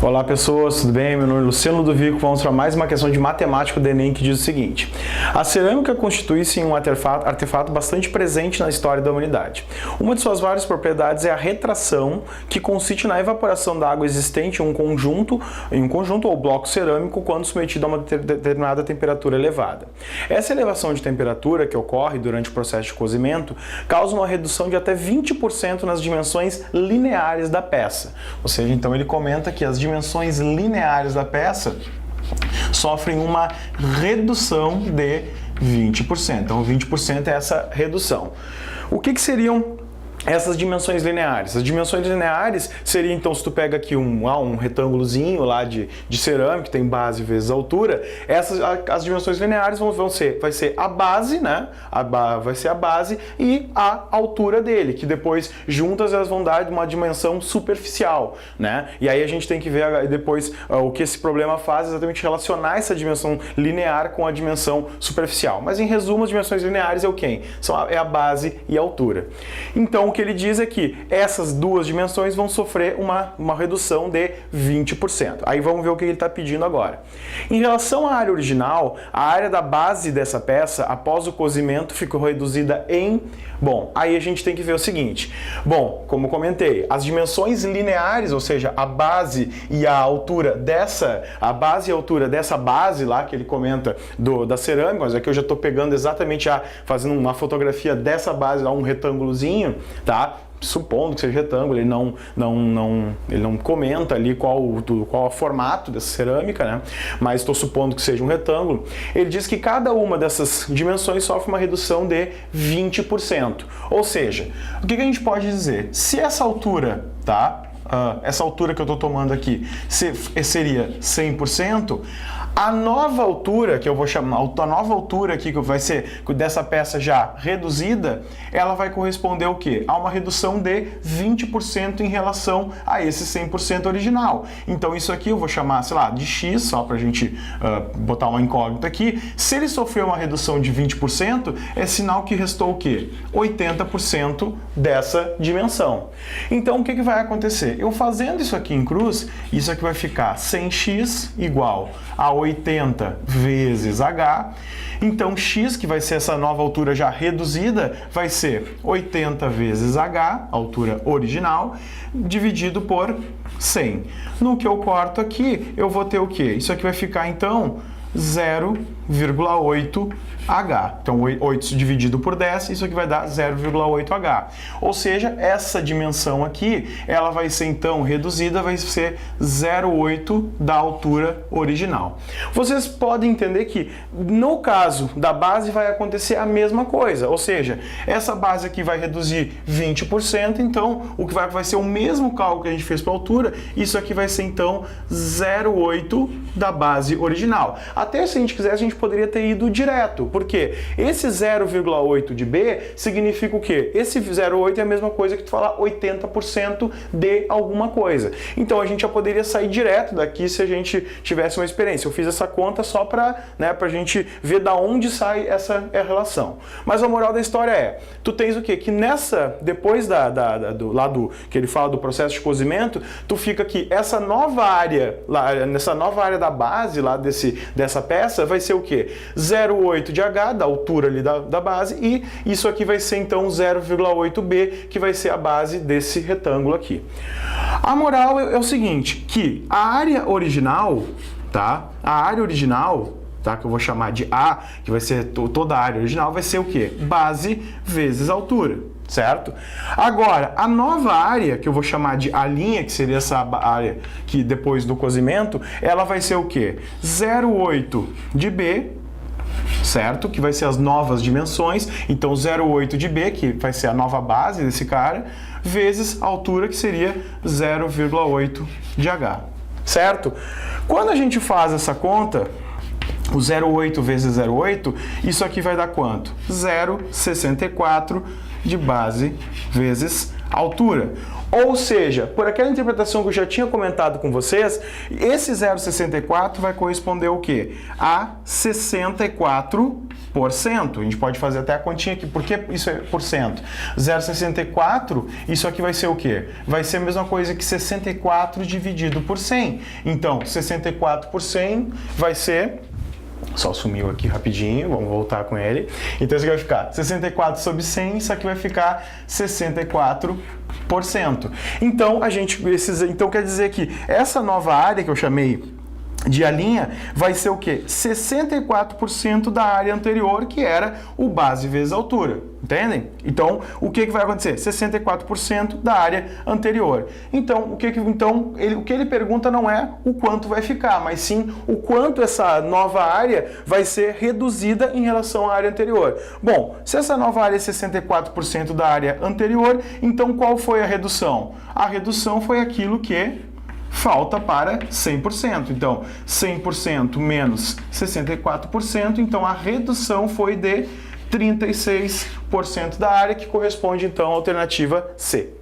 Olá pessoas, tudo bem? Meu nome é Luciano Ludovico, vamos para mais uma questão de matemática do Enem que diz o seguinte: a cerâmica constitui-se em um artefato bastante presente na história da humanidade. Uma de suas várias propriedades é a retração, que consiste na evaporação da água existente em um conjunto ou bloco cerâmico quando submetido a uma determinada temperatura elevada. Essa elevação de temperatura que ocorre durante o processo de cozimento causa uma redução de até 20% nas dimensões lineares da peça. Ou seja, então ele comenta que as dimensões lineares da peça sofrem uma redução de 20%. Então, 20% é essa redução. O que seriam essas dimensões lineares? As dimensões lineares seriam, então, se tu pega aqui um retângulozinho lá de cerâmica, que tem base vezes altura, as dimensões lineares vai ser a base, né? Vai ser a base e a altura dele, que depois juntas elas vão dar uma dimensão superficial, né? E aí a gente tem que ver depois o que esse problema faz, exatamente relacionar essa dimensão linear com a dimensão superficial. Mas em resumo, as dimensões lineares é o quê? É a base e a altura. Então, o que ele diz é que essas duas dimensões vão sofrer uma redução de 20%. Aí vamos ver o que ele está pedindo agora. Em relação à área original, a área da base dessa peça, após o cozimento, ficou reduzida em... Bom, aí a gente tem que ver o seguinte. Bom, como eu comentei, as dimensões lineares, ou seja, a base e a altura dessa base lá que ele comenta da cerâmica, mas aqui eu já estou pegando exatamente, fazendo uma fotografia dessa base lá, um retângulozinho, tá? Supondo que seja retângulo, ele não comenta ali qual o formato dessa cerâmica, né? Mas estou supondo que seja um retângulo. Ele diz que cada uma dessas dimensões sofre uma redução de 20%. Ou seja, o que a gente pode dizer? Se essa altura, tá? Essa altura que eu estou tomando aqui seria 100%, a nova altura, que eu vou chamar, a nova altura aqui que vai ser dessa peça já reduzida, ela vai corresponder ao quê? A uma redução de 20% em relação a esse 100% original. Então isso aqui eu vou chamar, sei lá, de x, só para a gente botar uma incógnita aqui. Se ele sofreu uma redução de 20%, é sinal que restou o quê? 80% dessa dimensão. Então o que vai acontecer? Eu fazendo isso aqui em cruz, isso aqui vai ficar 100x igual a 80 vezes h. Então x, que vai ser essa nova altura já reduzida, vai ser 80 vezes h, altura original, dividido por 100. No que eu corto aqui, eu vou ter o quê? Isso aqui vai ficar, então, 0,8 h. Então, 8 dividido por 10, isso aqui vai dar 0,8 h. Ou seja, essa dimensão aqui, ela vai ser, então, reduzida, vai ser 0,8 da altura original. Vocês podem entender que, no caso da base, vai acontecer a mesma coisa. Ou seja, essa base aqui vai reduzir 20%, então, o que vai ser o mesmo cálculo que a gente fez para a altura, isso aqui vai ser, então, 0,8 da base original. Até se a gente quisesse, a gente poderia ter ido direto. Por quê? Esse 0,8 de B significa o quê? Esse 0,8 é a mesma coisa que tu falar 80% de alguma coisa. Então a gente já poderia sair direto daqui se a gente tivesse uma experiência. Eu fiz essa conta só para a gente ver da onde sai essa relação. Mas a moral da história é, tu tens o quê? Que depois que ele fala do processo de cozimento, tu fica aqui, essa nova área da base lá dessa peça vai ser o quê? 0,8 de H, da altura ali da base, e isso aqui vai ser então 0,8B, que vai ser a base desse retângulo aqui. A moral é o seguinte, que a área original, tá? A área original, tá? Que eu vou chamar de A, que vai ser toda a área original, vai ser o quê? Base vezes altura. Certo? Agora, a nova área, que eu vou chamar de A', que seria essa área que depois do cozimento, ela vai ser o quê? 0,8 de B, certo? Que vai ser as novas dimensões. Então, 0,8 de B, que vai ser a nova base desse cara, vezes a altura, que seria 0,8 de H. Certo? Quando a gente faz essa conta, o 0,8 vezes 0,8, isso aqui vai dar quanto? 0,64 de base vezes altura. Ou seja, por aquela interpretação que eu já tinha comentado com vocês, esse 0,64 vai corresponder ao quê? A 64 A gente pode fazer até a continha aqui. Por que isso é por cento? 0,64, isso aqui vai ser o quê? Vai ser a mesma coisa que 64 dividido por 100. Então, 64 por 100 vai ser... Só sumiu aqui rapidinho, vamos voltar com ele. Então, isso aqui vai ficar 64 sobre 100, isso aqui vai ficar 64%. Então, então quer dizer que essa nova área que eu chamei de a linha vai ser o quê? 64% da área anterior, que era o base vezes altura. Entendem? Então, o que vai acontecer? 64% da área anterior. Então, o que ele pergunta não é o quanto vai ficar, mas sim o quanto essa nova área vai ser reduzida em relação à área anterior. Bom, se essa nova área é 64% da área anterior, então qual foi a redução? A redução foi aquilo que falta para 100%. Então, 100% menos 64%, então a redução foi de 36% da área, que corresponde então à alternativa C.